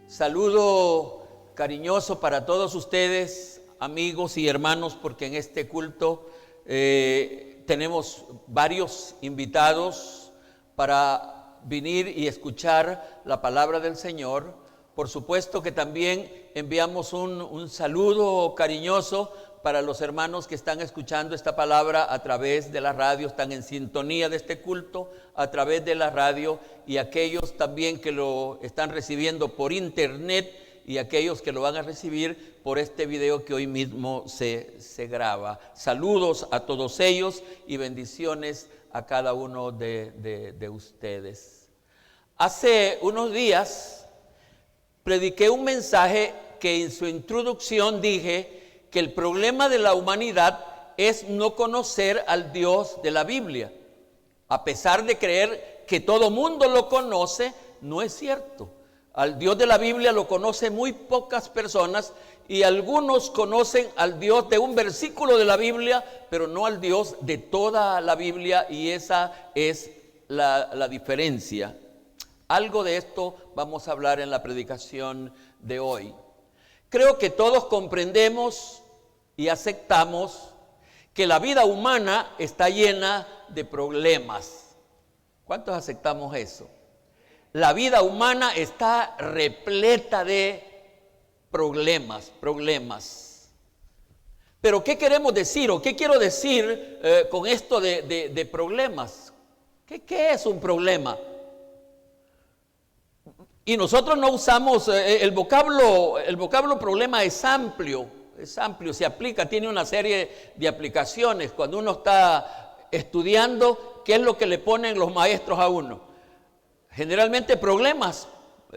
Saludo cariñoso para todos ustedes, amigos y hermanos, porque en este culto tenemos varios invitados para venir y escuchar la palabra del Señor. Por supuesto que también enviamos un saludo cariñoso para los hermanos que están escuchando esta palabra a través de la radio, están en sintonía de este culto a través de la radio, y aquellos también que lo están recibiendo por internet y aquellos que lo van a recibir por este video que hoy mismo se graba. Saludos a todos ellos y bendiciones a cada uno de ustedes. Hace unos días prediqué un mensaje que en su introducción dije que el problema de la humanidad es no conocer al Dios de la Biblia. A pesar de creer que todo mundo lo conoce, no es cierto. Al Dios de la Biblia lo conocen muy pocas personas, y algunos conocen al Dios de un versículo de la Biblia, pero no al Dios de toda la Biblia, y esa es la diferencia. Algo de esto vamos a hablar en la predicación de hoy. Creo que todos comprendemos y aceptamos que la vida humana está llena de problemas. ¿Cuántos aceptamos eso? La vida humana está repleta de problemas. Pero ¿qué queremos decir o qué quiero decir con esto de problemas? ¿Qué es un problema? Y nosotros no usamos el vocablo problema es amplio, se aplica, tiene una serie de aplicaciones. Cuando uno está estudiando, ¿qué es lo que le ponen los maestros a uno? Generalmente problemas.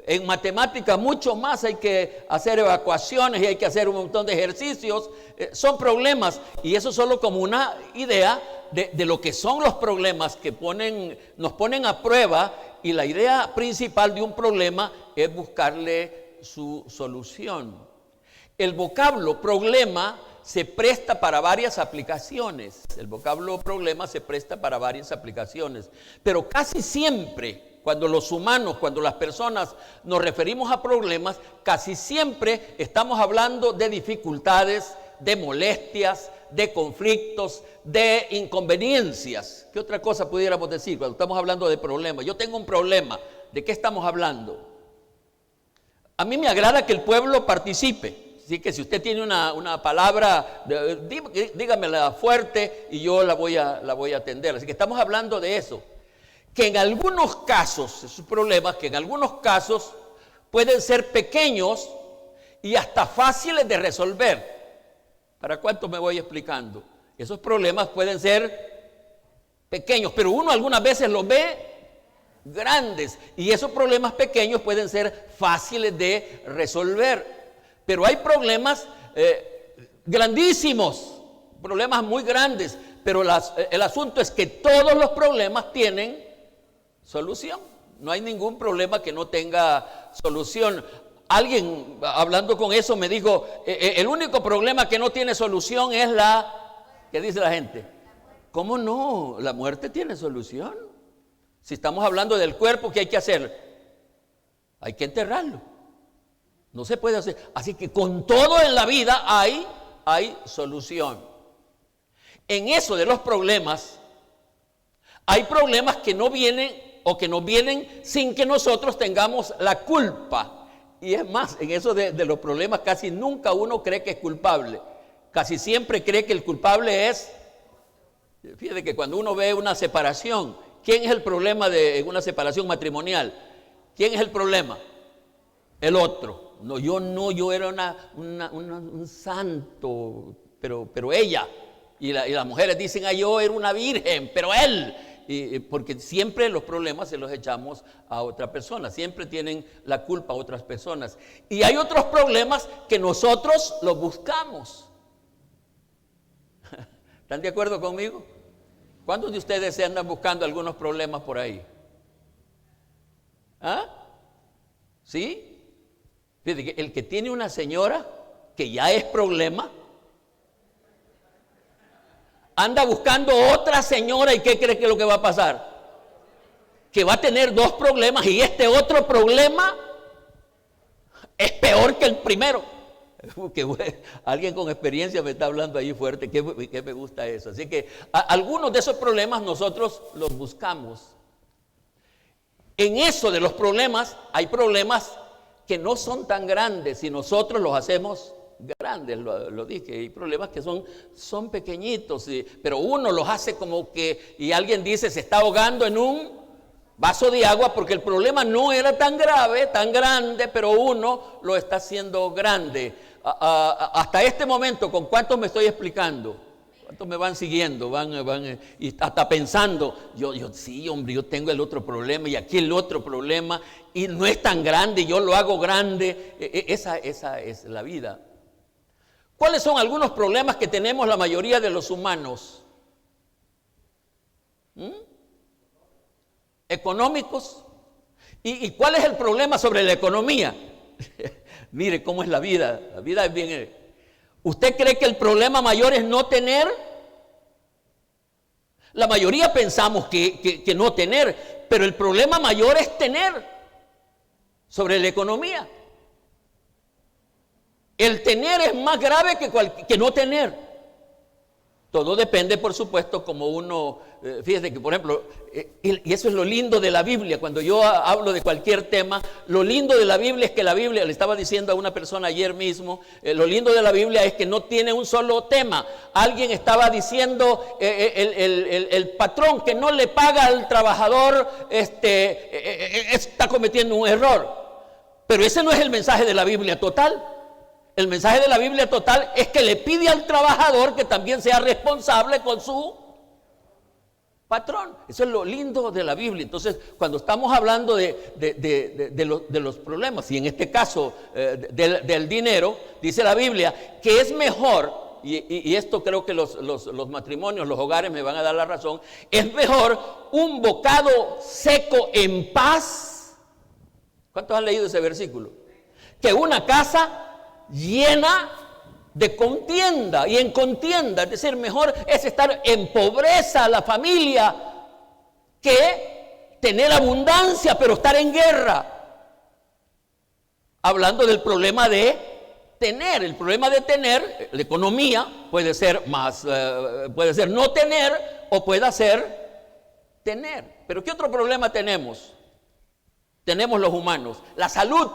En matemática mucho más, hay que hacer evacuaciones y hay que hacer un montón de ejercicios. Son problemas, y eso solo como una idea de lo que son los problemas que nos ponen a prueba. Y la idea principal de un problema es buscarle su solución. El vocablo problema se presta para varias aplicaciones. Pero casi siempre, cuando las personas nos referimos a problemas, casi siempre estamos hablando de dificultades, de molestias, de conflictos, de inconveniencias. ¿Qué otra cosa pudiéramos decir cuando estamos hablando de problemas? Yo tengo un problema. ¿De qué estamos hablando? A mí me agrada que el pueblo participe. Así que si usted tiene una palabra, dígamela fuerte y yo la voy a atender. Así que estamos hablando de eso. Que en algunos casos, esos problemas que en algunos casos pueden ser pequeños y hasta fáciles de resolver. ¿Para cuánto me voy explicando? Esos problemas pueden ser pequeños, pero uno algunas veces los ve grandes, y esos problemas pequeños pueden ser fáciles de resolver. Pero hay problemas grandísimos, problemas muy grandes, pero el asunto es que todos los problemas tienen solución. No hay ningún problema que no tenga solución. Alguien hablando con eso me dijo, el único problema que no tiene solución es ¿qué dice la gente? ¿Cómo no? La muerte tiene solución. Si estamos hablando del cuerpo, ¿qué hay que hacer? Hay que enterrarlo. No se puede hacer. Así que con todo en la vida hay solución. En eso de los problemas, hay problemas que no vienen o que nos vienen sin que nosotros tengamos la culpa. Y es más, en eso de los problemas casi nunca uno cree que es culpable. Casi siempre cree que el culpable es... Fíjate que cuando uno ve una separación, ¿quién es el problema de una separación matrimonial? ¿Quién es el problema? El otro. no, yo era un santo, pero ella. Y las mujeres dicen, yo era una virgen, pero él. Porque siempre los problemas se los echamos a otra persona, siempre tienen la culpa a otras personas. Y hay otros problemas que nosotros los buscamos. ¿Están de acuerdo conmigo? ¿Cuántos de ustedes se andan buscando algunos problemas por ahí? ¿Ah? ¿Sí? Fíjate que el que tiene una señora que ya es problema, anda buscando otra señora, y ¿qué cree que es lo que va a pasar? Que va a tener dos problemas, y este otro problema es peor que el primero. Alguien con experiencia me está hablando ahí fuerte, que me gusta eso. Así que algunos de esos problemas nosotros los buscamos. En eso de los problemas, hay problemas que no son tan grandes si nosotros los hacemos grandes, lo dije. Hay problemas que son pequeñitos, pero uno los hace como que, y alguien dice, se está ahogando en un vaso de agua, porque el problema no era tan grave, tan grande, pero uno lo está haciendo grande. Hasta este momento, ¿con cuántos me estoy explicando? ¿Cuántos me van siguiendo? Van y hasta pensando, sí, hombre, yo tengo el otro problema y aquí el otro problema, y no es tan grande, yo lo hago grande. Esa es la vida. ¿Cuáles son algunos problemas que tenemos la mayoría de los humanos? Económicos. ¿Y cuál es el problema sobre la economía? Mire cómo es la vida. La vida es bien. ¿Usted cree que el problema mayor es no tener? La mayoría pensamos que no tener, pero el problema mayor es tener sobre la economía. El tener es más grave que no tener. Todo depende, por supuesto, como uno, fíjese que, por ejemplo, y eso es lo lindo de la Biblia. Cuando yo hablo de cualquier tema, lo lindo de la Biblia es que la Biblia, le estaba diciendo a una persona ayer mismo, lo lindo de la Biblia es que no tiene un solo tema. Alguien estaba diciendo, el patrón que no le paga al trabajador, está cometiendo un error. Pero ese no es el mensaje de la Biblia total. El mensaje de la Biblia total es que le pide al trabajador que también sea responsable con su patrón. Eso es lo lindo de la Biblia. Entonces, cuando estamos hablando de los problemas, y en este caso del dinero, dice la Biblia que es mejor, y esto creo que los matrimonios, los hogares me van a dar la razón, es mejor un bocado seco en paz. ¿Cuántos han leído ese versículo? Que una casa llena de contienda y en contienda. Es decir, mejor es estar en pobreza la familia que tener abundancia pero estar en guerra. Hablando del problema de tener. El problema de tener, la economía puede ser puede ser no tener o puede ser tener. Pero ¿qué otro problema tenemos? Tenemos los humanos, la salud.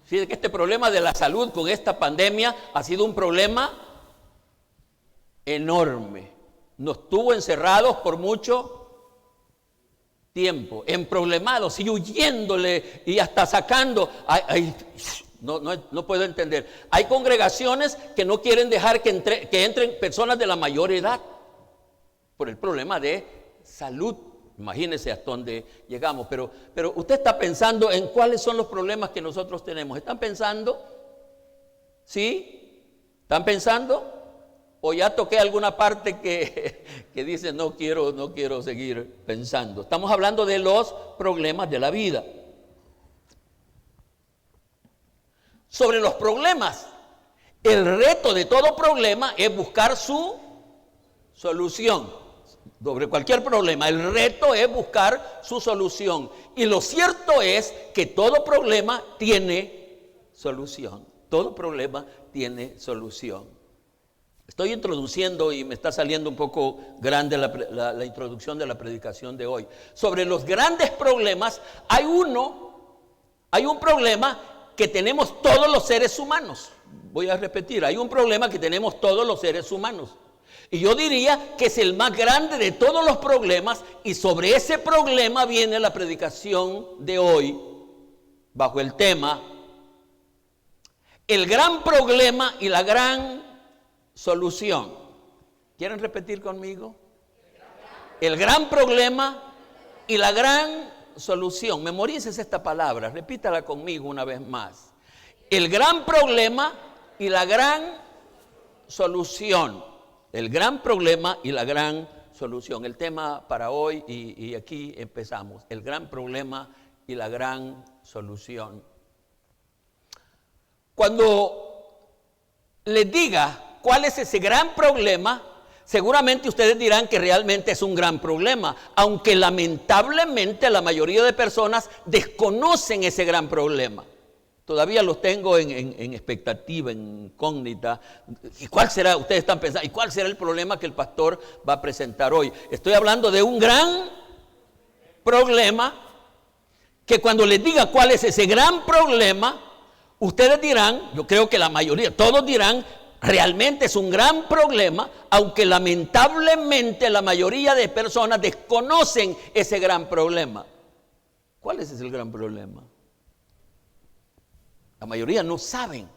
Fíjense que este problema de la salud con esta pandemia ha sido un problema enorme. Nos tuvo encerrados por mucho tiempo, emproblemados y huyéndole y hasta sacando. No puedo entender. Hay congregaciones que no quieren dejar que entren personas de la mayor edad por el problema de salud. Imagínense hasta dónde llegamos, pero usted está pensando en cuáles son los problemas que nosotros tenemos. ¿Están pensando? ¿Sí? ¿Están pensando? ¿O ya toqué alguna parte que dice no quiero seguir pensando? Estamos hablando de los problemas de la vida. Sobre los problemas, el reto de todo problema es buscar su solución. Sobre cualquier problema, el reto es buscar su solución. Y lo cierto es que todo problema tiene solución. Todo problema tiene solución. Estoy introduciendo y me está saliendo un poco grande la introducción de la predicación de hoy. Sobre los grandes problemas, hay un problema que tenemos todos los seres humanos. Voy a repetir, hay un problema que tenemos todos los seres humanos. Y yo diría que es el más grande de todos los problemas, y sobre ese problema viene la predicación de hoy, bajo el tema el gran problema y la gran solución. ¿Quieren repetir conmigo? El gran problema y la gran solución. Memorices esta palabra, repítala conmigo una vez más. El gran problema y la gran solución. El gran problema y la gran solución. El tema para hoy y aquí empezamos. El gran problema y la gran solución. Cuando les diga cuál es ese gran problema, seguramente ustedes dirán que realmente es un gran problema, aunque lamentablemente la mayoría de personas desconocen ese gran problema. Todavía los tengo en expectativa, en incógnita. ¿Y cuál será? Ustedes están pensando, ¿y cuál será el problema que el pastor va a presentar hoy? Estoy hablando de un gran problema que cuando les diga cuál es ese gran problema, ustedes dirán, yo creo que la mayoría, todos dirán, realmente es un gran problema, aunque lamentablemente la mayoría de personas desconocen ese gran problema. ¿Cuál es ese gran problema? La mayoría no saben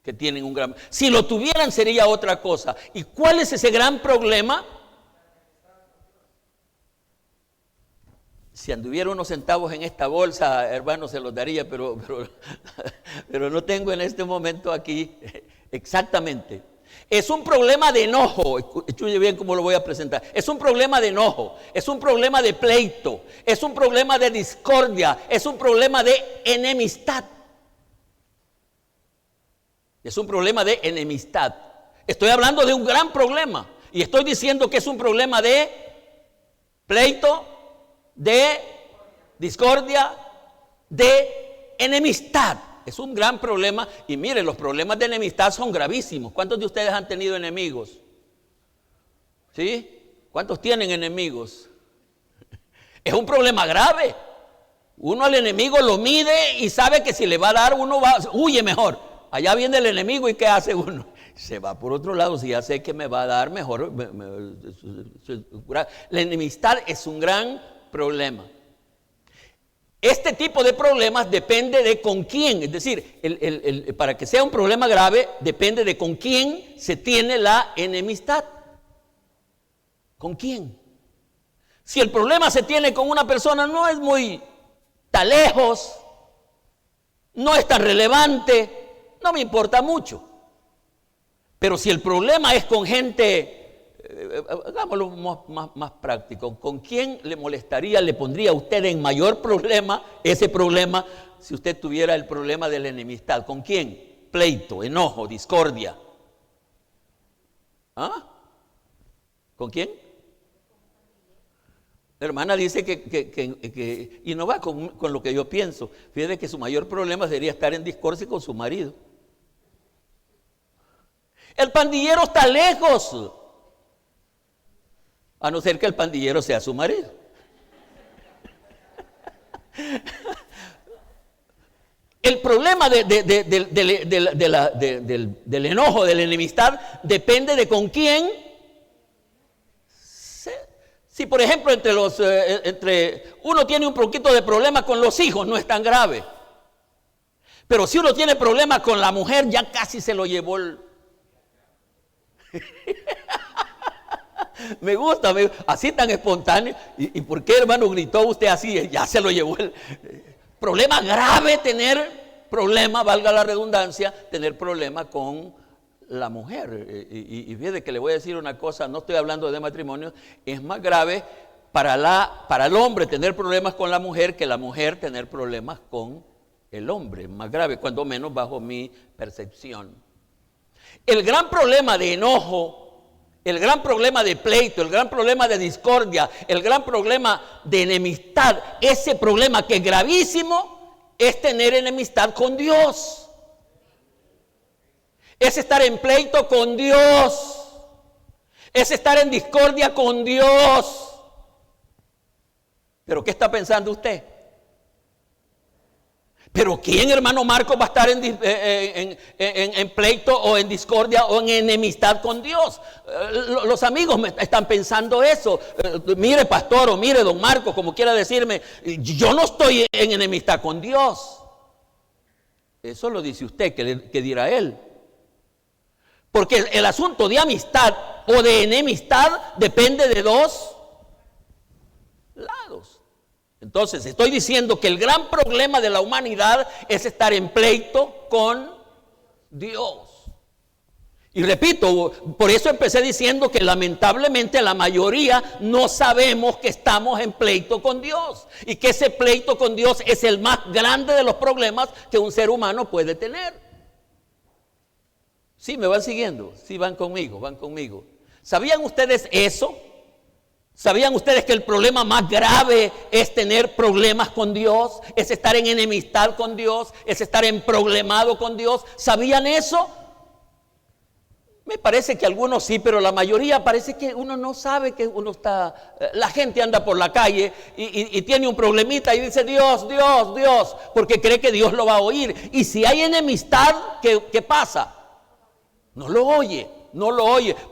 que tienen un gran... Si lo tuvieran sería otra cosa. ¿Y cuál es ese gran problema? Si anduviera unos centavos en esta bolsa, hermano, se los daría, pero no tengo en este momento aquí exactamente. Es un problema de enojo. Escuche bien cómo lo voy a presentar. Es un problema de enojo, es un problema de pleito, es un problema de discordia, es un problema de enemistad. Es un problema de enemistad. Estoy hablando de un gran problema y estoy diciendo que es un problema de pleito, de discordia, de enemistad. Es un gran problema y miren, los problemas de enemistad son gravísimos. ¿Cuántos de ustedes han tenido enemigos? ¿Sí? ¿Cuántos tienen enemigos? Es un problema grave. Uno al enemigo lo mide y sabe que si le va a dar, uno huye mejor. Allá viene el enemigo y ¿qué hace uno? Se va por otro lado. Si ya sé que me va a dar mejor. La enemistad es un gran problema. Este tipo de problemas depende de con quién. Es decir, para que sea un problema grave, depende de con quién se tiene la enemistad. ¿Con quién? Si el problema se tiene con una persona, no es muy tan lejos, no es tan relevante, no me importa mucho. Pero si el problema es con gente, hagámoslo más práctico, ¿con quién le molestaría, le pondría a usted en mayor problema ese problema si usted tuviera el problema de la enemistad? ¿Con quién? Pleito, enojo, discordia. ¿Ah? ¿Con quién? La hermana dice que y no va con lo que yo pienso. Fíjate que su mayor problema sería estar en discordia con su marido. El pandillero está lejos, a no ser que el pandillero sea su marido. El problema del enojo, de la enemistad, depende de con quién. Si por ejemplo entre uno tiene un poquito de problema con los hijos, no es tan grave. Pero si uno tiene problema con la mujer, ya casi se lo llevó Me gusta, así tan espontáneo. ¿Y por qué, hermano, gritó usted así? Ya se lo llevó el problema grave, tener problema, valga la redundancia, tener problema con la mujer. Y fíjate que le voy a decir una cosa, no estoy hablando de matrimonio, es más grave para el hombre tener problemas con la mujer que la mujer tener problemas con el hombre. Más grave, cuando menos bajo mi percepción. El gran problema de enojo, el gran problema de pleito, el gran problema de discordia, el gran problema de enemistad, ese problema que es gravísimo, es tener enemistad con Dios. Es estar en pleito con Dios. Es estar en discordia con Dios. ¿Pero qué está pensando usted? ¿Pero quién, hermano Marcos, va a estar en pleito o en discordia o en enemistad con Dios? Los amigos me están pensando eso. Mire, pastor, o mire, don Marcos, como quiera decirme, yo no estoy en enemistad con Dios. Eso lo dice usted, ¿qué dirá él? Porque el asunto de amistad o de enemistad depende de dos lados. Entonces, estoy diciendo que el gran problema de la humanidad es estar en pleito con Dios. Y repito, por eso empecé diciendo que lamentablemente la mayoría no sabemos que estamos en pleito con Dios. Y que ese pleito con Dios es el más grande de los problemas que un ser humano puede tener. Sí, me van siguiendo, sí, van conmigo. ¿Sabían ustedes eso? ¿Sabían ustedes que el problema más grave es tener problemas con Dios? Es estar en enemistad con Dios, es estar en problemado con Dios. ¿Sabían eso? Me parece que algunos sí, pero la mayoría parece que uno no sabe que uno está... La gente anda por la calle y tiene un problemita y dice Dios, Dios, Dios, porque cree que Dios lo va a oír. Y si hay enemistad, ¿qué pasa? No lo oye.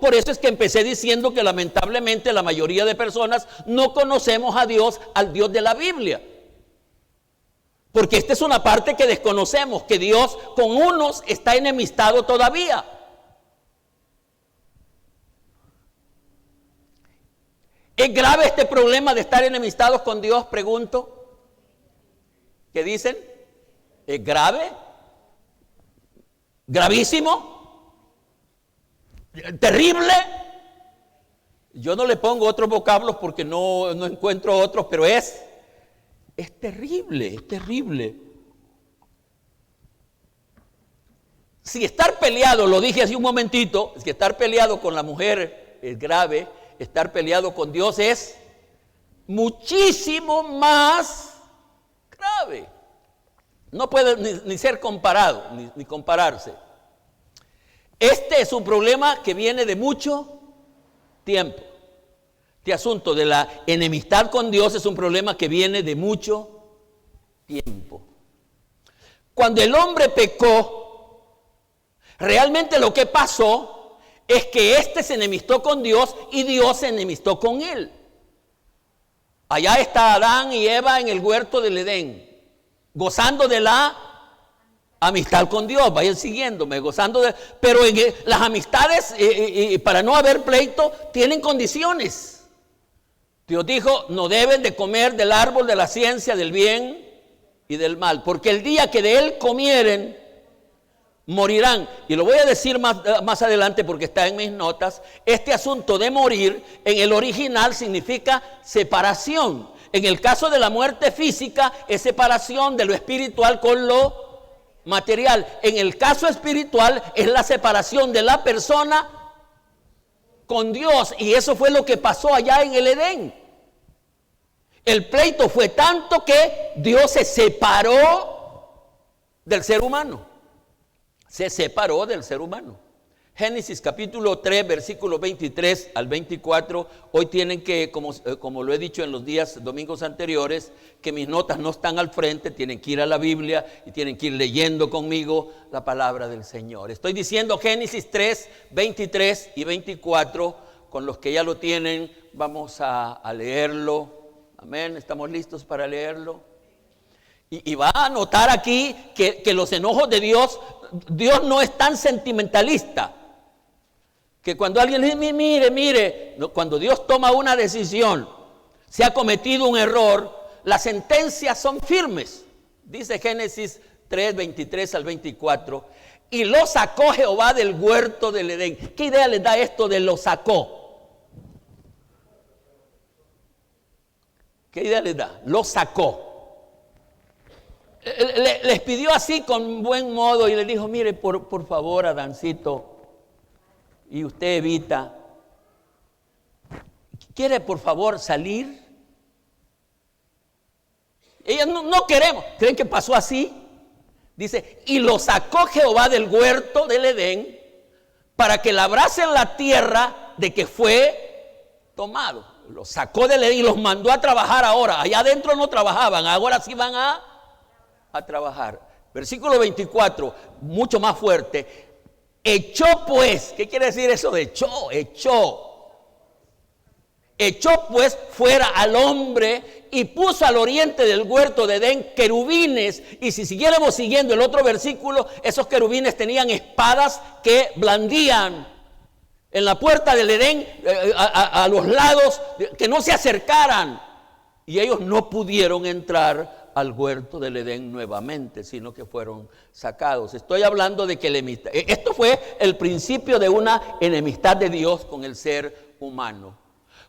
Por eso es que empecé diciendo que lamentablemente la mayoría de personas no conocemos a Dios, al Dios de la Biblia. Porque esta es una parte que desconocemos, que Dios con unos está enemistado todavía. ¿Es grave este problema de estar enemistados con Dios? Pregunto. ¿Qué dicen? ¿Es grave? ¿Gravísimo? ¿Terrible? Yo no le pongo otros vocablos porque no encuentro otros, pero es terrible, es terrible. Si estar peleado, lo dije hace un momentito, si estar peleado con la mujer es grave, estar peleado con Dios es muchísimo más grave. No puede ni ser comparado, ni compararse. Este es un problema que viene de mucho tiempo. Este asunto de la enemistad con Dios es un problema que viene de mucho tiempo. Cuando el hombre pecó, realmente lo que pasó es que éste se enemistó con Dios y Dios se enemistó con él. Allá está Adán y Eva en el huerto del Edén, gozando de la amistad con Dios. Vayan siguiéndome, pero las amistades, para no haber pleito, tienen condiciones. Dios dijo, no deben de comer del árbol de la ciencia del bien y del mal, porque el día que de él comieren, morirán. Y lo voy a decir más adelante porque está en mis notas. Este asunto de morir en el original significa separación. En el caso de la muerte física es separación de lo espiritual con lo material. En el caso espiritual es la separación de la persona con Dios. Y eso fue lo que pasó allá en el Edén. El pleito fue tanto que Dios se separó del ser humano. Se separó del ser humano. Génesis capítulo 3, versículos 23 al 24. Hoy tienen que, como lo he dicho en los domingos anteriores, que mis notas no están al frente, tienen que ir a la Biblia y tienen que ir leyendo conmigo la palabra del Señor. Estoy diciendo Génesis 3, 23 y 24. Con los que ya lo tienen, vamos a leerlo. Amén, ¿estamos listos para leerlo? Y va a notar aquí que los enojos de Dios no es tan sentimentalista. Que cuando alguien dice, mire, cuando Dios toma una decisión, se ha cometido un error, las sentencias son firmes. Dice Génesis 3, 23 al 24. Y lo sacó Jehová del huerto del Edén. ¿Qué idea les da esto de lo sacó? ¿Qué idea les da? Lo sacó. Les pidió así con buen modo y les dijo, mire, por favor, Adancito, y usted Evita, ¿quiere por favor salir? Ellas no queremos. ¿Creen que pasó así? Dice, y lo sacó Jehová del huerto del Edén para que labrasen la tierra de que fue tomado. Los sacó del Edén y los mandó a trabajar ahora. Allá adentro no trabajaban, ahora sí van a trabajar. Versículo 24, mucho más fuerte. Echó pues, ¿qué quiere decir eso de echó? Echó pues fuera al hombre y puso al oriente del huerto de Edén querubines. Y si siguiéramos siguiendo el otro versículo, esos querubines tenían espadas que blandían en la puerta del Edén, a los lados, que no se acercaran. Y ellos no pudieron entrar al huerto del Edén nuevamente, sino que fueron sacados. Estoy hablando de que esto fue el principio de una enemistad de Dios con el ser humano.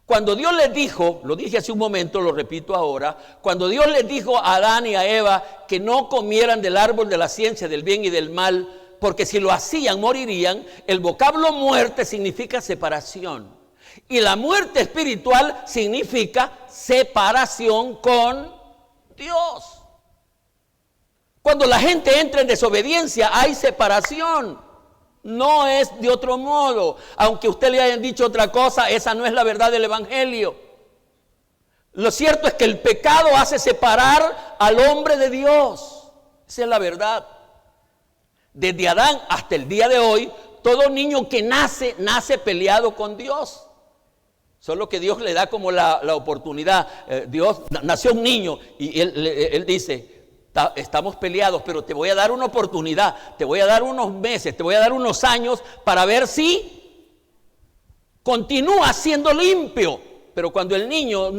Cuando Dios les dijo, lo dije hace un momento, lo repito ahora, cuando Dios les dijo a Adán y a Eva que no comieran del árbol de la ciencia del bien y del mal, porque si lo hacían morirían, el vocablo muerte significa separación. Y la muerte espiritual significa separación con Dios. Cuando la gente entra en desobediencia, hay separación. No es de otro modo. Aunque usted le hayan dicho otra cosa, esa no es la verdad del Evangelio. Lo cierto es que el pecado hace separar al hombre de Dios. Esa es la verdad. Desde Adán hasta el día de hoy, todo niño que nace peleado con Dios. Solo que Dios le da como la oportunidad. Dios, nació un niño y él dice: estamos peleados, pero te voy a dar una oportunidad, te voy a dar unos meses, te voy a dar unos años para ver si continúa siendo limpio. Pero cuando el niño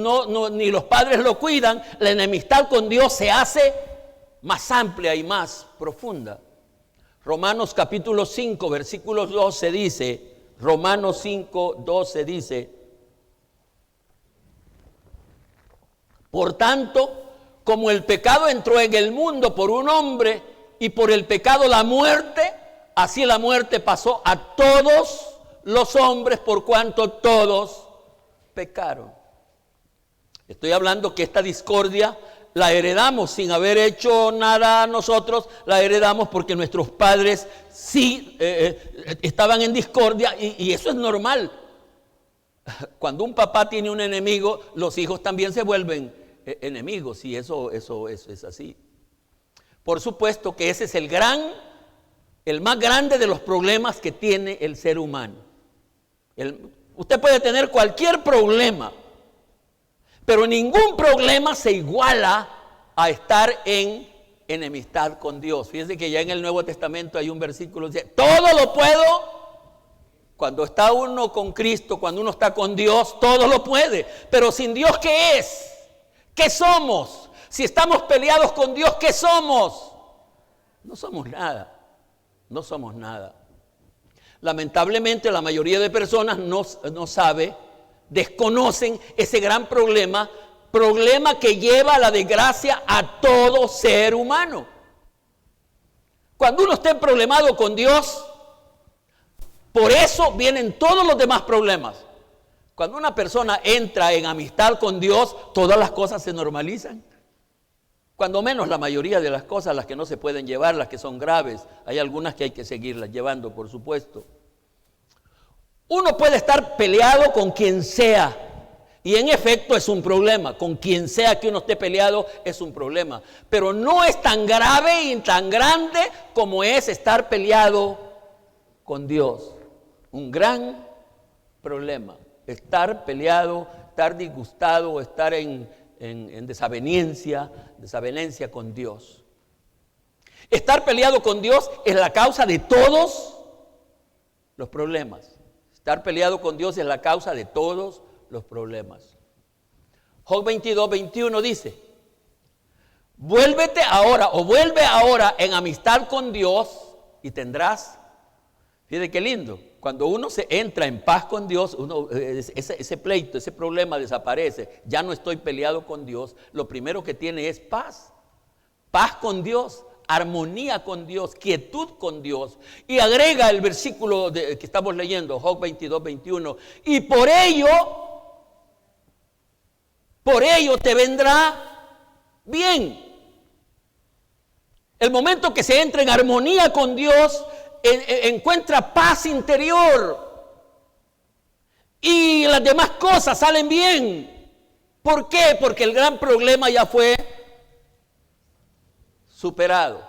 ni los padres lo cuidan, la enemistad con Dios se hace más amplia y más profunda. Romanos capítulo 5, versículo 12 dice, Romanos 5, 12 dice: por tanto, como el pecado entró en el mundo por un hombre y por el pecado la muerte, así la muerte pasó a todos los hombres por cuanto todos pecaron. Estoy hablando que esta discordia la heredamos sin haber hecho nada nosotros, la heredamos porque nuestros padres sí estaban en discordia y eso es normal. Cuando un papá tiene un enemigo, los hijos también se vuelven enemigos, y eso es así. Por supuesto que ese es el más grande de los problemas que tiene el ser humano. Usted puede tener cualquier problema, pero ningún problema se iguala a estar en enemistad con Dios. Fíjense que ya en el Nuevo Testamento hay un versículo que dice: todo lo puedo. Cuando está uno con Cristo, cuando uno está con Dios, todo lo puede. Pero sin Dios, ¿qué es? ¿Qué somos? Si estamos peleados con Dios, ¿qué somos? No somos nada. No somos nada. Lamentablemente la mayoría de personas no sabe, desconocen ese gran problema que lleva a la desgracia a todo ser humano. Cuando uno está problemado con Dios, por eso vienen todos los demás problemas. Cuando una persona entra en amistad con Dios, todas las cosas se normalizan. Cuando menos la mayoría de las cosas, las que no se pueden llevar, las que son graves, hay algunas que hay que seguirlas llevando, por supuesto. Uno puede estar peleado con quien sea, y en efecto es un problema. Con quien sea que uno esté peleado es un problema, pero no es tan grave y tan grande como es estar peleado con Dios. Un gran problema. Estar peleado, estar disgustado, estar en desavenencia con Dios. Estar peleado con Dios es la causa de todos los problemas. Estar peleado con Dios es la causa de todos los problemas. Job 22, 21 dice: vuelve ahora en amistad con Dios y tendrás. Fíjate qué lindo. Cuando uno se entra en paz con Dios, ese pleito, ese problema desaparece. Ya no estoy peleado con Dios. Lo primero que tiene es paz. Paz con Dios, armonía con Dios, quietud con Dios. Y agrega el versículo que estamos leyendo, Job 22, 21. Y por ello te vendrá bien. El momento que se entra en armonía con Dios, encuentra paz interior y las demás cosas salen bien. ¿Por qué? Porque el gran problema ya fue superado,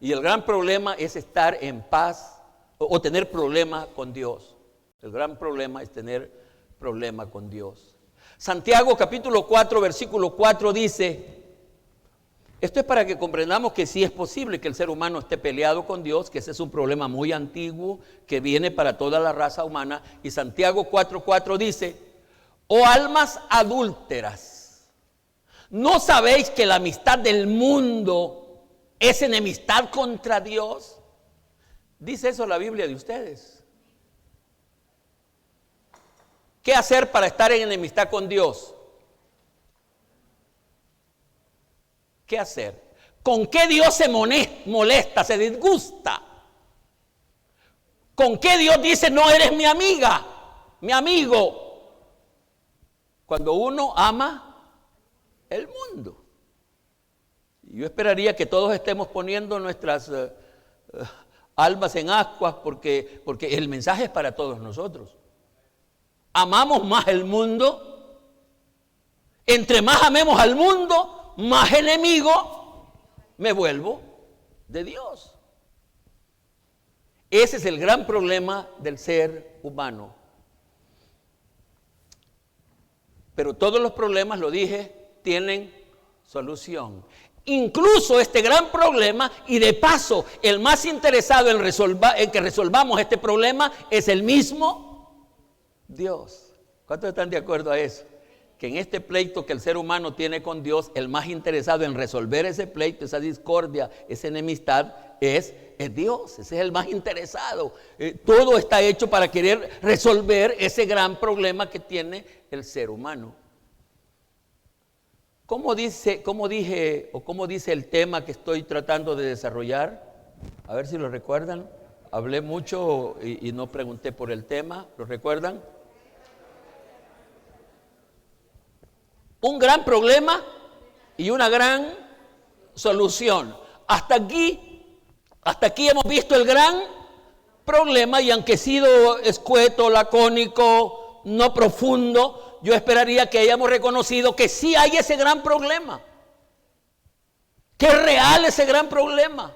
y el gran problema es estar en paz o tener problema con Dios. El gran problema es tener problema con Dios. Santiago capítulo 4, versículo 4 dice, esto es para que comprendamos que sí es posible que el ser humano esté peleado con Dios, que ese es un problema muy antiguo que viene para toda la raza humana. Y Santiago 4:4 dice, oh almas adúlteras, ¿no sabéis que la amistad del mundo es enemistad contra Dios? Dice eso la Biblia de ustedes. ¿Qué hacer para estar en enemistad con Dios? ¿Qué hacer? ¿Con qué Dios se molesta, se disgusta? ¿Con qué Dios dice, no eres mi amiga, mi amigo? Cuando uno ama el mundo. Yo esperaría que todos estemos poniendo nuestras almas en ascuas porque el mensaje es para todos nosotros. Amamos más el mundo. Entre más amemos al mundo, más enemigo me vuelvo de Dios. Ese es el gran problema del ser humano. Pero todos los problemas, lo dije, tienen solución. Incluso este gran problema, y de paso, el más interesado en que resolvamos este problema es el mismo Dios. ¿Cuántos están de acuerdo a eso? Que en este pleito que el ser humano tiene con Dios, el más interesado en resolver ese pleito, esa discordia, esa enemistad, es Dios. Ese es el más interesado. Todo está hecho para querer resolver ese gran problema que tiene el ser humano. ¿Cómo dice el tema que estoy tratando de desarrollar? A ver si lo recuerdan. Hablé mucho y no pregunté por el tema. ¿Lo recuerdan? Un gran problema y una gran solución. Hasta aquí hemos visto el gran problema, y aunque he sido escueto, lacónico, no profundo, yo esperaría que hayamos reconocido que sí hay ese gran problema, que es real ese gran problema,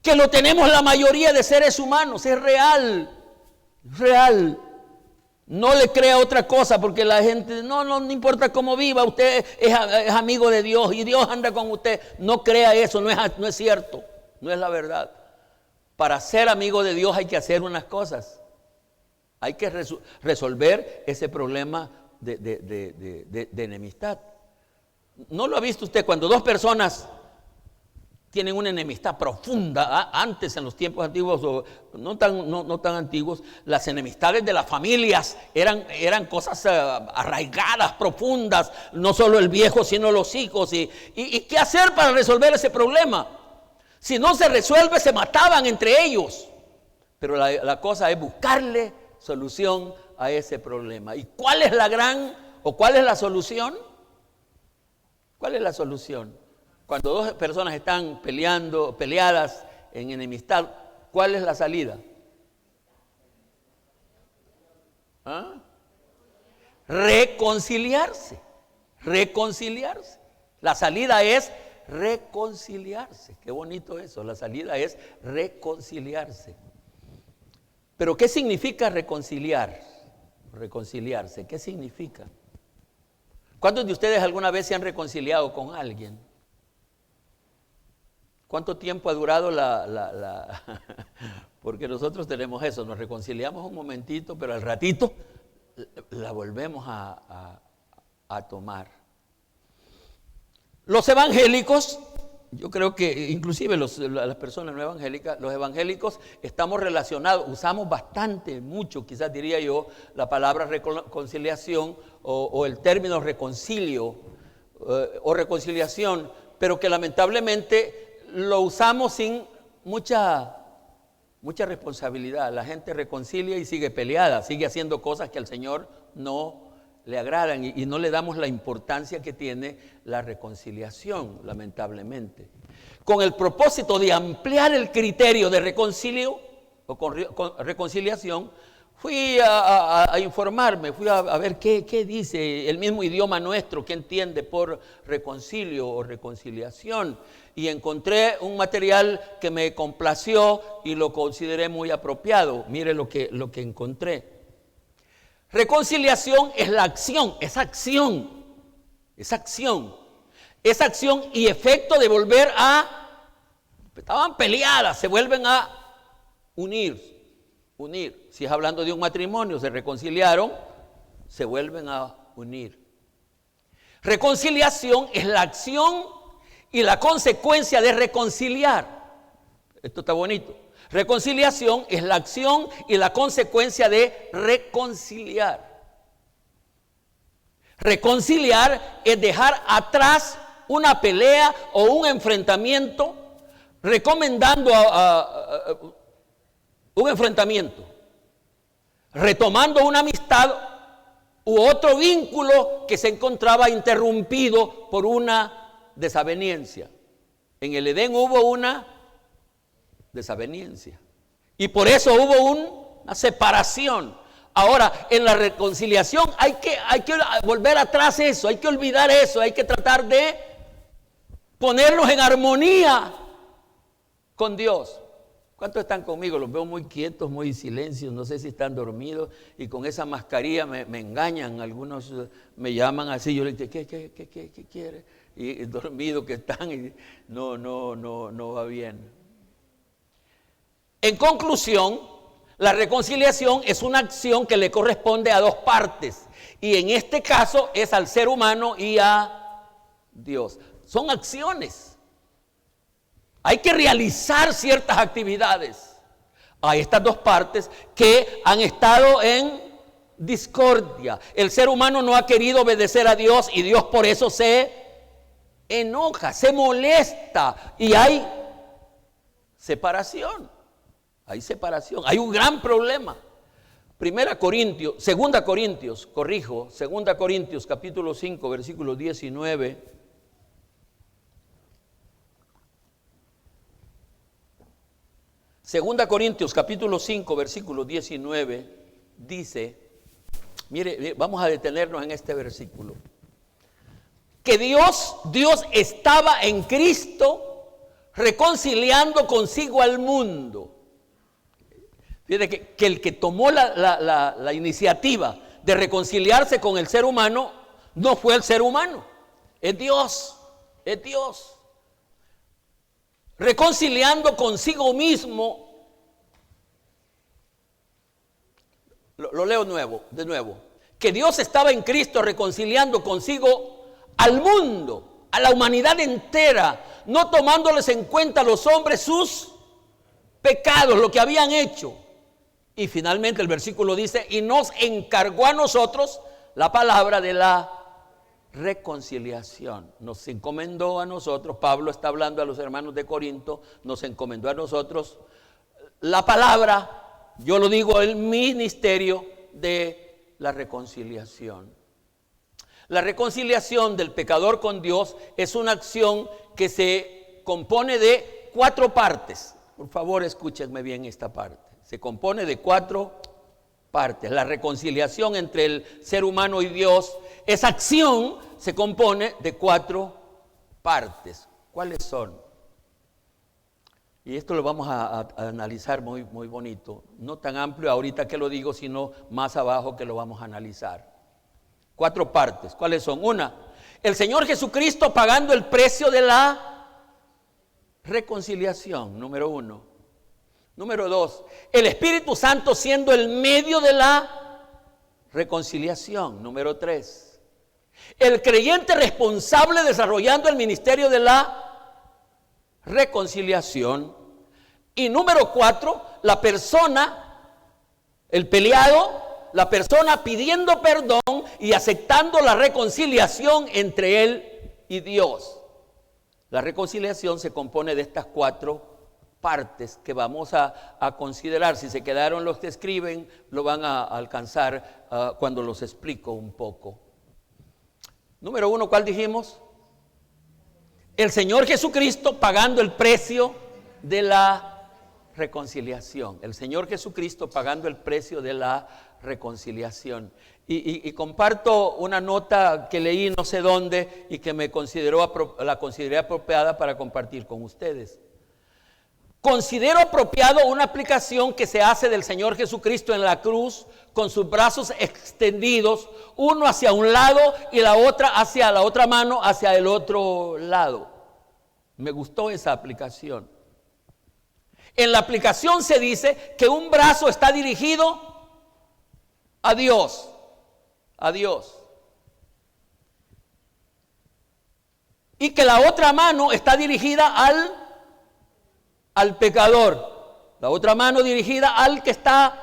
que lo tenemos la mayoría de seres humanos, es real. No le crea otra cosa, porque la gente, no importa cómo viva, usted es amigo de Dios y Dios anda con usted. No crea eso, no es cierto, no es la verdad. Para ser amigo de Dios hay que hacer unas cosas. Hay que resolver ese problema de enemistad. ¿No lo ha visto usted cuando dos personas tienen una enemistad profunda? Antes, en los tiempos antiguos, o no tan antiguos, las enemistades de las familias eran cosas arraigadas, profundas, no solo el viejo, sino los hijos. ¿Y qué hacer para resolver ese problema? Si no se resuelve, se mataban entre ellos. Pero la cosa es buscarle solución a ese problema. ¿Y cuál es la solución? ¿Cuál es la solución? Cuando dos personas están peleadas en enemistad, ¿cuál es la salida? Reconciliarse. La salida es reconciliarse. Qué bonito eso. La salida es reconciliarse. Pero ¿qué significa reconciliarse? ¿Qué significa? ¿Cuántos de ustedes alguna vez se han reconciliado con alguien? ¿Cuánto tiempo ha durado Porque nosotros tenemos eso, nos reconciliamos un momentito, pero al ratito la volvemos a tomar. Los evangélicos, yo creo que inclusive las personas no evangélicas, los evangélicos estamos relacionados, usamos mucho, quizás diría yo, la palabra reconciliación o el término reconcilio o reconciliación, pero que lamentablemente lo usamos sin mucha responsabilidad. La gente reconcilia y sigue peleada, sigue haciendo cosas que al Señor no le agradan y no le damos la importancia que tiene la reconciliación, lamentablemente. Con el propósito de ampliar el criterio de reconcilio o con reconciliación, fui a informarme, fui a ver qué dice el mismo idioma nuestro, qué entiende por reconcilio o reconciliación. Y encontré un material que me complació y lo consideré muy apropiado. Mire lo que encontré. Reconciliación es la acción, es acción y efecto de volver a, estaban peleadas, se vuelven a unir. Si es hablando de un matrimonio, se reconciliaron, se vuelven a unir. Reconciliación es la acción y la consecuencia de reconciliar. Esto está bonito. Reconciliación es la acción y la consecuencia de reconciliar. Reconciliar es dejar atrás una pelea o un enfrentamiento, recomendando un enfrentamiento, retomando una amistad u otro vínculo que se encontraba interrumpido por una desaveniencia. En el Edén hubo una desaveniencia y por eso hubo una separación. Ahora, en la reconciliación hay que volver atrás eso, hay que olvidar eso, hay que tratar de ponernos en armonía con Dios. ¿Cuántos están conmigo? Los veo muy quietos, muy en silencio, no sé si están dormidos y con esa mascarilla me engañan, algunos me llaman así, yo les digo, ¿qué quiere? Y dormidos que están y no va bien. En conclusión, la reconciliación es una acción que le corresponde a dos partes y en este caso es al ser humano y a Dios. Son acciones. Hay que realizar ciertas actividades a estas dos partes que han estado en discordia. El ser humano no ha querido obedecer a Dios y Dios por eso se enoja, se molesta y hay separación. Hay un gran problema. 2 Corintios capítulo 5, versículo 19. Segunda Corintios capítulo 5 versículo 19 dice, mire, vamos a detenernos en este versículo, que Dios estaba en Cristo reconciliando consigo al mundo. Fíjate que el que tomó la iniciativa de reconciliarse con el ser humano no fue el ser humano, es Dios. Reconciliando consigo mismo. Lo leo de nuevo. Que Dios estaba en Cristo reconciliando consigo al mundo, a la humanidad entera, no tomándoles en cuenta a los hombres sus pecados, lo que habían hecho. Y finalmente el versículo dice, y nos encargó a nosotros la palabra de la reconciliación. Nos encomendó a nosotros, Pablo está hablando a los hermanos de Corinto, nos encomendó a nosotros la palabra, yo lo digo, el ministerio de la reconciliación. La reconciliación del pecador con Dios es una acción que se compone de 4 partes. Por favor, escúchenme bien esta parte. Se compone de 4 partes. La reconciliación entre el ser humano y Dios, esa acción se compone de 4 partes. ¿Cuáles son? Y esto lo vamos a analizar muy, muy bonito. No tan amplio ahorita que lo digo, sino más abajo que lo vamos a analizar. 4 partes. ¿Cuáles son? 1, el Señor Jesucristo pagando el precio de la reconciliación, número 1. Número 2, el Espíritu Santo siendo el medio de la reconciliación. Número 3, el creyente responsable desarrollando el ministerio de la reconciliación. Y número 4, la persona, el peleado, la persona pidiendo perdón y aceptando la reconciliación entre él y Dios. La reconciliación se compone de estas 4 partes que vamos a considerar. Si se quedaron los que escriben, lo van a alcanzar cuando los explico un poco. Número 1, ¿cuál dijimos? El Señor Jesucristo pagando el precio de la reconciliación. El Señor Jesucristo pagando el precio de la reconciliación. Y comparto una nota que leí no sé dónde y que la consideré apropiada para compartir con ustedes. considero apropiado una aplicación que se hace del Señor Jesucristo en la cruz con sus brazos extendidos, uno hacia un lado y la otra hacia la otra mano, hacia el otro lado. Me gustó esa aplicación. En la aplicación se dice que un brazo está dirigido a Dios, a Dios. Y que la otra mano está dirigida al pecador. La otra mano dirigida al que está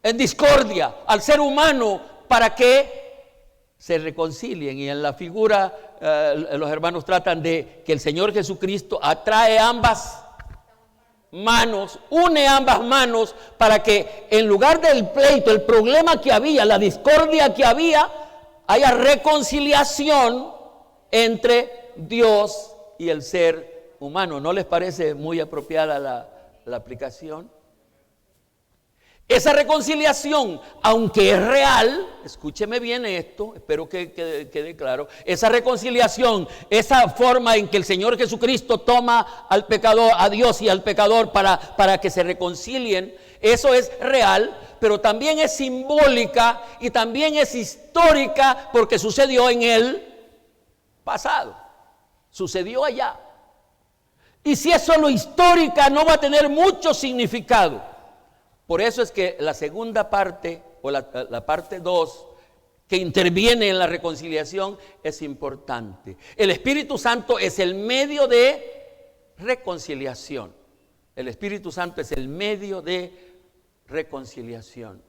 en discordia, al ser humano, para que se reconcilien. Y en la figura los hermanos tratan de que el Señor Jesucristo atrae ambas manos, une ambas manos, para que en lugar del pleito, el problema que había, la discordia que había, haya reconciliación entre Dios y el ser humano. ¿No les parece muy apropiada la aplicación? Esa reconciliación, aunque es real, escúcheme bien esto, espero que quede claro, esa reconciliación, esa forma en que el Señor Jesucristo toma al pecador, a Dios y al pecador para que se reconcilien, eso es real, pero también es simbólica y también es histórica porque sucedió en el pasado, sucedió allá. Y si es solo histórica, no va a tener mucho significado. Por eso es que la segunda parte, o la parte 2, que interviene en la reconciliación, es importante. El Espíritu Santo es el medio de reconciliación. El Espíritu Santo es el medio de reconciliación.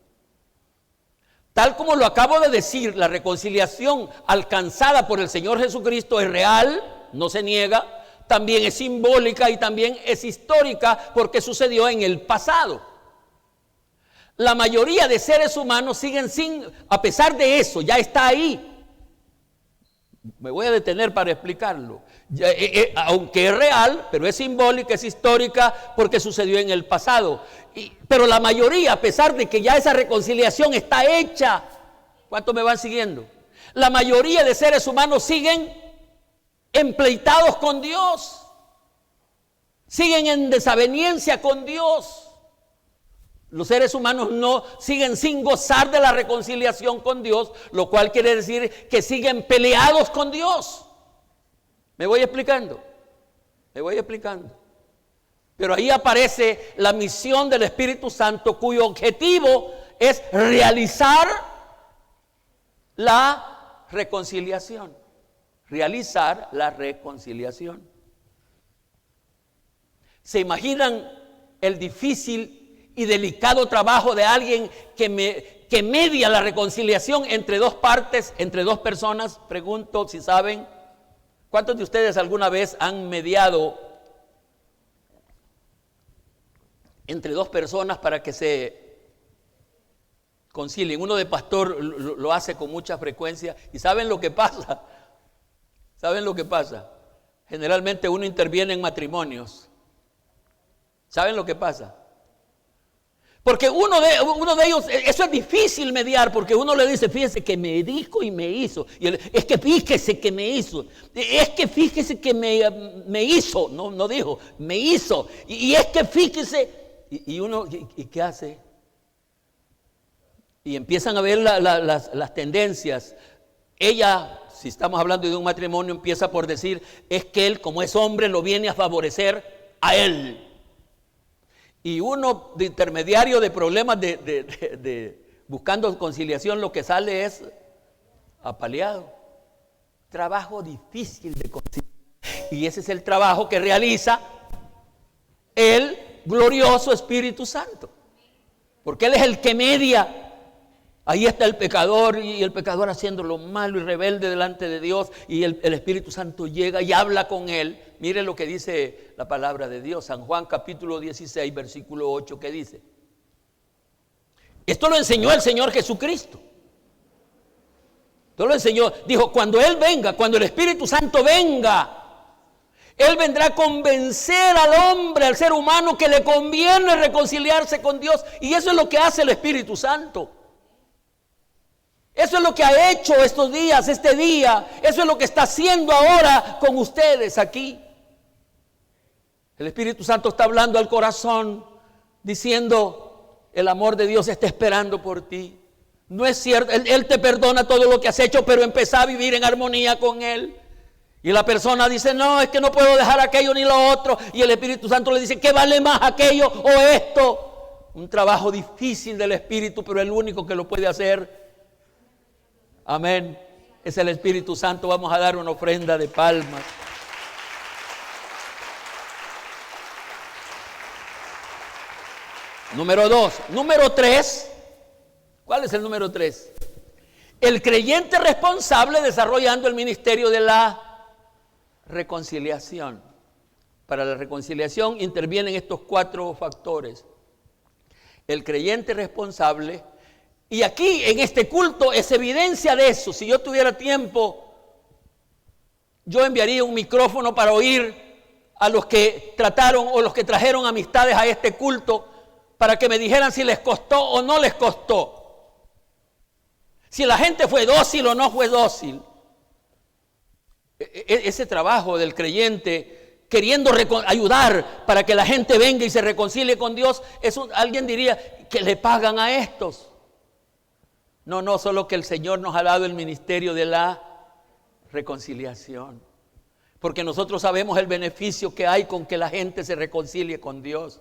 Tal como lo acabo de decir, la reconciliación alcanzada por el Señor Jesucristo es real, no se niega, también es simbólica y también es histórica porque sucedió en el pasado. La mayoría de seres humanos siguen a pesar de eso, ya está ahí. Me voy a detener para explicarlo. Aunque es real, pero es simbólica, es histórica porque sucedió en el pasado. Pero la mayoría, a pesar de que ya esa reconciliación está hecha, ¿cuántos me van siguiendo? La mayoría de seres humanos siguen empleitados con Dios, siguen en desaveniencia con Dios. Los seres humanos no siguen sin gozar de la reconciliación con Dios, lo cual quiere decir que siguen peleados con Dios. ¿Me voy explicando? Pero ahí aparece la misión del Espíritu Santo, cuyo objetivo es realizar la reconciliación. Realizar la reconciliación. ¿Se imaginan el difícil y delicado trabajo de alguien que media la reconciliación entre dos partes, entre dos personas? Pregunto si saben, ¿cuántos de ustedes alguna vez han mediado entre dos personas para que se concilien? Uno de pastor lo hace con mucha frecuencia y ¿saben lo que pasa? ¿Saben lo que pasa? Generalmente uno interviene en matrimonios. ¿Saben lo que pasa? Porque uno de ellos, eso es difícil mediar, porque uno le dice, fíjese que me dijo y me hizo. Y es que fíjese que me hizo. Es que fíjese que me hizo. No dijo, me hizo. Y es que fíjese. Y uno, ¿y qué hace? Y empiezan a ver las tendencias. Ella, si estamos hablando de un matrimonio, empieza por decir, es que él, como es hombre, lo viene a favorecer a él. Y uno de intermediario de problemas de buscando conciliación, lo que sale es apaleado. Trabajo difícil de conciliar. Y ese es el trabajo que realiza el glorioso Espíritu Santo. Porque Él es el que media. Ahí está el pecador y el pecador haciendo lo malo y rebelde delante de Dios, y el Espíritu Santo llega y habla con él. Mire lo que dice la palabra de Dios, San Juan capítulo 16, versículo 8, ¿qué dice? Esto lo enseñó el Señor Jesucristo. Esto lo enseñó, dijo, cuando Él venga, cuando el Espíritu Santo venga, Él vendrá a convencer al hombre, al ser humano, que le conviene reconciliarse con Dios. Y eso es lo que hace el Espíritu Santo. Eso es lo que ha hecho estos días, este día. Eso es lo que está haciendo ahora con ustedes aquí. El Espíritu Santo está hablando al corazón, diciendo, el amor de Dios está esperando por ti. No es cierto, Él te perdona todo lo que has hecho, pero empezá a vivir en armonía con Él. Y la persona dice, no, es que no puedo dejar aquello ni lo otro. Y el Espíritu Santo le dice, ¿qué vale más aquello o esto? Un trabajo difícil del Espíritu, pero el único que lo puede hacer, amén, es el Espíritu Santo. Vamos a dar una ofrenda de palmas. Número 2. Número 3. ¿Cuál es el número 3? El creyente responsable desarrollando el ministerio de la reconciliación. Para la reconciliación intervienen estos 4 factores. El creyente responsable, y aquí en este culto es evidencia de eso. Si yo tuviera tiempo, yo enviaría un micrófono para oír a los que trataron o los que trajeron amistades a este culto, para que me dijeran si les costó o no les costó. Si la gente fue dócil o no fue dócil. Ese trabajo del creyente queriendo ayudar para que la gente venga y se reconcilie con Dios, alguien diría que le pagan a estos. No, solo que el Señor nos ha dado el ministerio de la reconciliación. Porque nosotros sabemos el beneficio que hay con que la gente se reconcilie con Dios.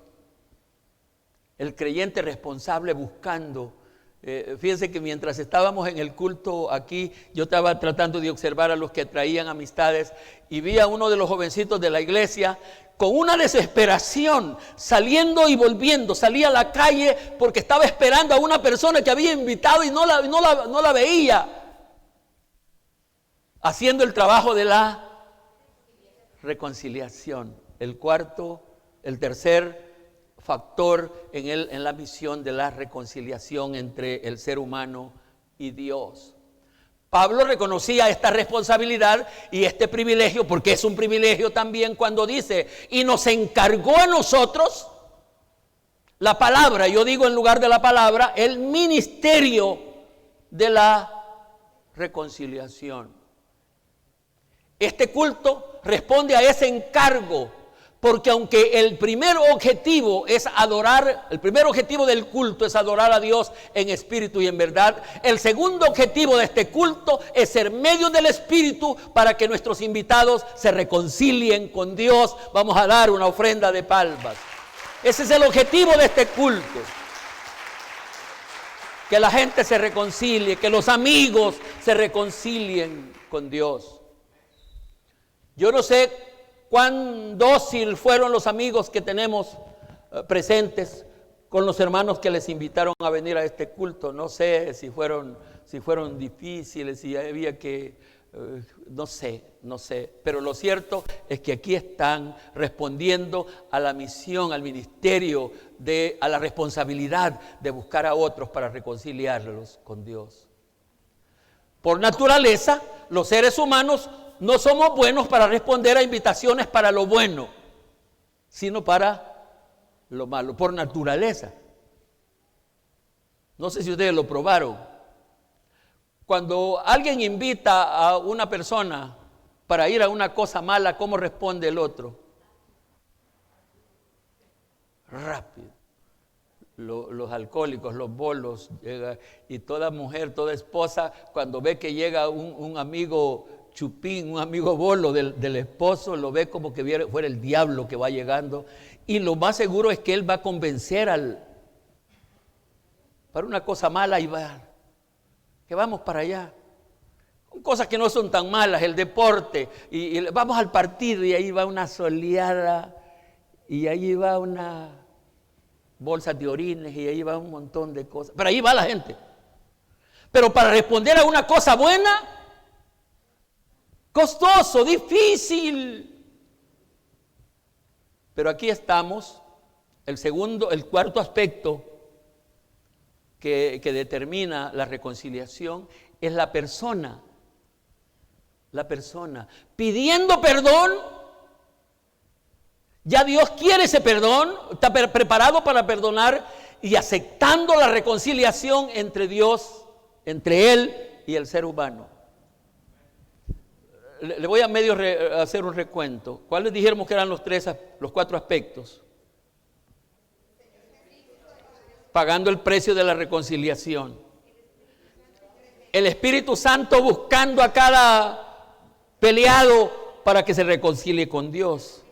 El creyente responsable buscando. Fíjense que mientras estábamos en el culto aquí, yo estaba tratando de observar a los que traían amistades y vi a uno de los jovencitos de la iglesia con una desesperación, saliendo y volviendo. Salía a la calle porque estaba esperando a una persona que había invitado y no la veía. Haciendo el trabajo de la reconciliación. El tercer factor en la misión de la reconciliación entre el ser humano y Dios. Pablo reconocía esta responsabilidad y este privilegio, porque es un privilegio también cuando dice, y nos encargó a nosotros la palabra, yo digo en lugar de la palabra, el ministerio de la reconciliación. Este culto responde a ese encargo. Porque aunque el primer objetivo del culto es adorar a Dios en espíritu y en verdad, el segundo objetivo de este culto es ser medio del espíritu para que nuestros invitados se reconcilien con Dios. Vamos a dar una ofrenda de palmas. Ese es el objetivo de este culto. Que la gente se reconcilie, que los amigos se reconcilien con Dios. Yo no sé cuán dócil fueron los amigos que tenemos presentes con los hermanos que les invitaron a venir a este culto. No sé si fueron difíciles, si había que, no sé. Pero lo cierto es que aquí están respondiendo a la misión, al ministerio, a la responsabilidad de buscar a otros para reconciliarlos con Dios. Por naturaleza, los seres humanos no somos buenos para responder a invitaciones para lo bueno, sino para lo malo, por naturaleza. No sé si ustedes lo probaron. Cuando alguien invita a una persona para ir a una cosa mala, ¿cómo responde el otro? Rápido. Los alcohólicos, los bolos, y toda mujer, toda esposa, cuando ve que llega un amigo chupín, un amigo bolo del esposo, lo ve como que fuera el diablo que va llegando, y lo más seguro es que él va a convencer para una cosa mala, y que vamos para allá. Cosas que no son tan malas, el deporte, y vamos al partido, y ahí va una soleada, y ahí va una bolsa de orines, y ahí va un montón de cosas, pero ahí va la gente. Pero para responder a una cosa buena, costoso, difícil. Pero aquí estamos, el cuarto aspecto que determina la reconciliación es la persona. La persona pidiendo perdón. Ya Dios quiere ese perdón, está preparado para perdonar y aceptando la reconciliación entre Dios, entre Él y el ser humano. le voy a medio hacer un recuento. ¿Cuáles dijéramos que eran los 4 aspectos? Pagando el precio de la reconciliación. El Espíritu Santo buscando a cada peleado para que se reconcilie con Dios.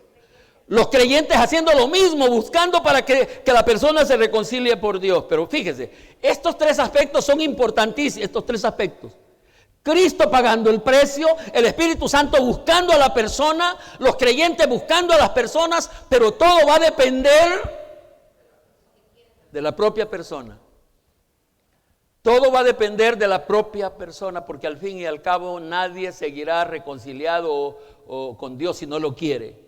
Los creyentes haciendo lo mismo, buscando para que la persona se reconcilie por Dios. Pero fíjese, estos 3 aspectos son importantísimos, estos 3 aspectos. Cristo pagando el precio, el Espíritu Santo buscando a la persona, los creyentes buscando a las personas, pero todo va a depender de la propia persona. Todo va a depender de la propia persona, porque al fin y al cabo nadie seguirá reconciliado o con Dios si no lo quiere.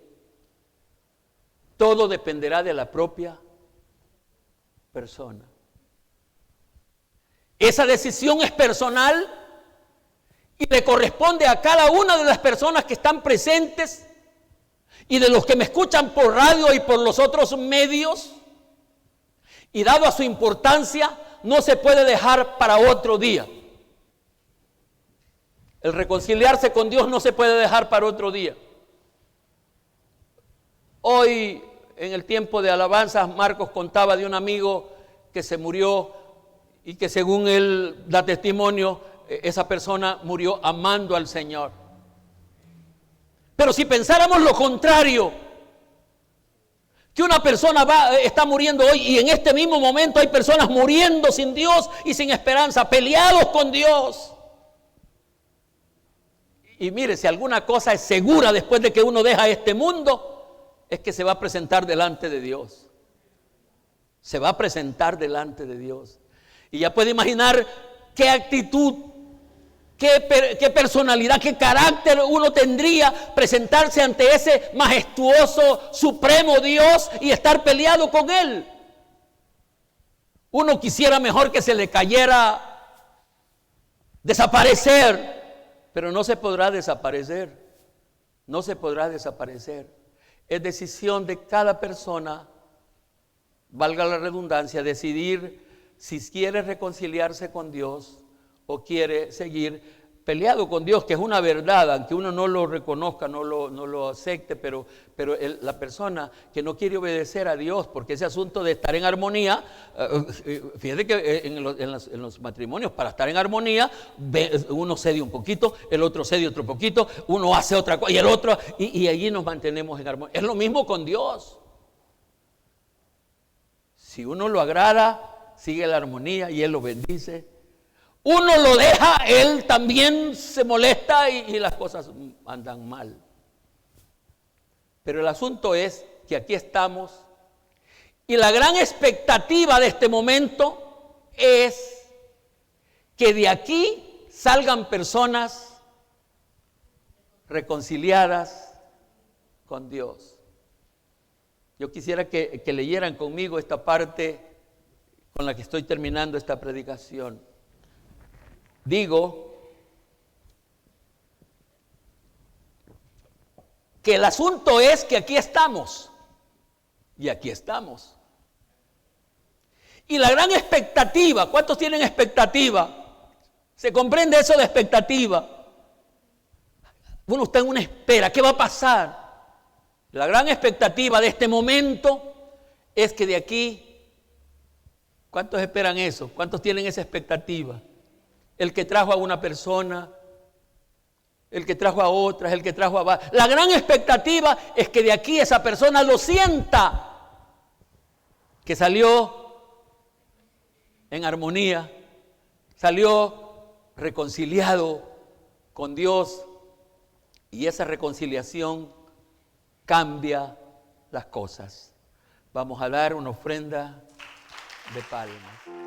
Todo dependerá de la propia persona. Esa decisión es personal y le corresponde a cada una de las personas que están presentes y de los que me escuchan por radio y por los otros medios. Y dado a su importancia, no se puede dejar para otro día. El reconciliarse con Dios no se puede dejar para otro día. Hoy, en el tiempo de alabanzas, Marcos contaba de un amigo que se murió y que según él da testimonio, esa persona murió amando al Señor. Pero si pensáramos lo contrario, que una persona está muriendo hoy y en este mismo momento hay personas muriendo sin Dios y sin esperanza, peleados con Dios. Y mire, si alguna cosa es segura después de que uno deja este mundo, es que se va a presentar delante de Dios. Se va a presentar delante de Dios. Y ya puede imaginar qué actitud, qué personalidad, qué carácter uno tendría presentarse ante ese majestuoso, supremo Dios y estar peleado con Él. Uno quisiera mejor que se le cayera desaparecer, pero no se podrá desaparecer. No se podrá desaparecer. Es decisión de cada persona, valga la redundancia, decidir si quiere reconciliarse con Dios o quiere seguir peleado con Dios, que es una verdad, aunque uno no lo reconozca, no lo acepte, pero la persona que no quiere obedecer a Dios, porque ese asunto de estar en armonía, fíjate que en los matrimonios, para estar en armonía, uno cede un poquito, el otro cede otro poquito, uno hace otra cosa y el otro, y allí nos mantenemos en armonía. Es lo mismo con Dios. Si uno lo agrada, sigue la armonía y Él lo bendice. Uno lo deja, Él también se molesta y las cosas andan mal. Pero el asunto es que aquí estamos y la gran expectativa de este momento es que de aquí salgan personas reconciliadas con Dios. Yo quisiera que leyeran conmigo esta parte con la que estoy terminando esta predicación. Digo que el asunto es que aquí estamos y aquí estamos. Y la gran expectativa, ¿cuántos tienen expectativa? ¿Se comprende eso de expectativa? Uno está en una espera, ¿qué va a pasar? La gran expectativa de este momento es que de aquí, ¿cuántos esperan eso? ¿Cuántos tienen esa expectativa? El que trajo a una persona, el que trajo a otras, el que trajo a varias. La gran expectativa es que de aquí esa persona lo sienta, que salió en armonía, salió reconciliado con Dios y esa reconciliación cambia las cosas. Vamos a dar una ofrenda de palmas.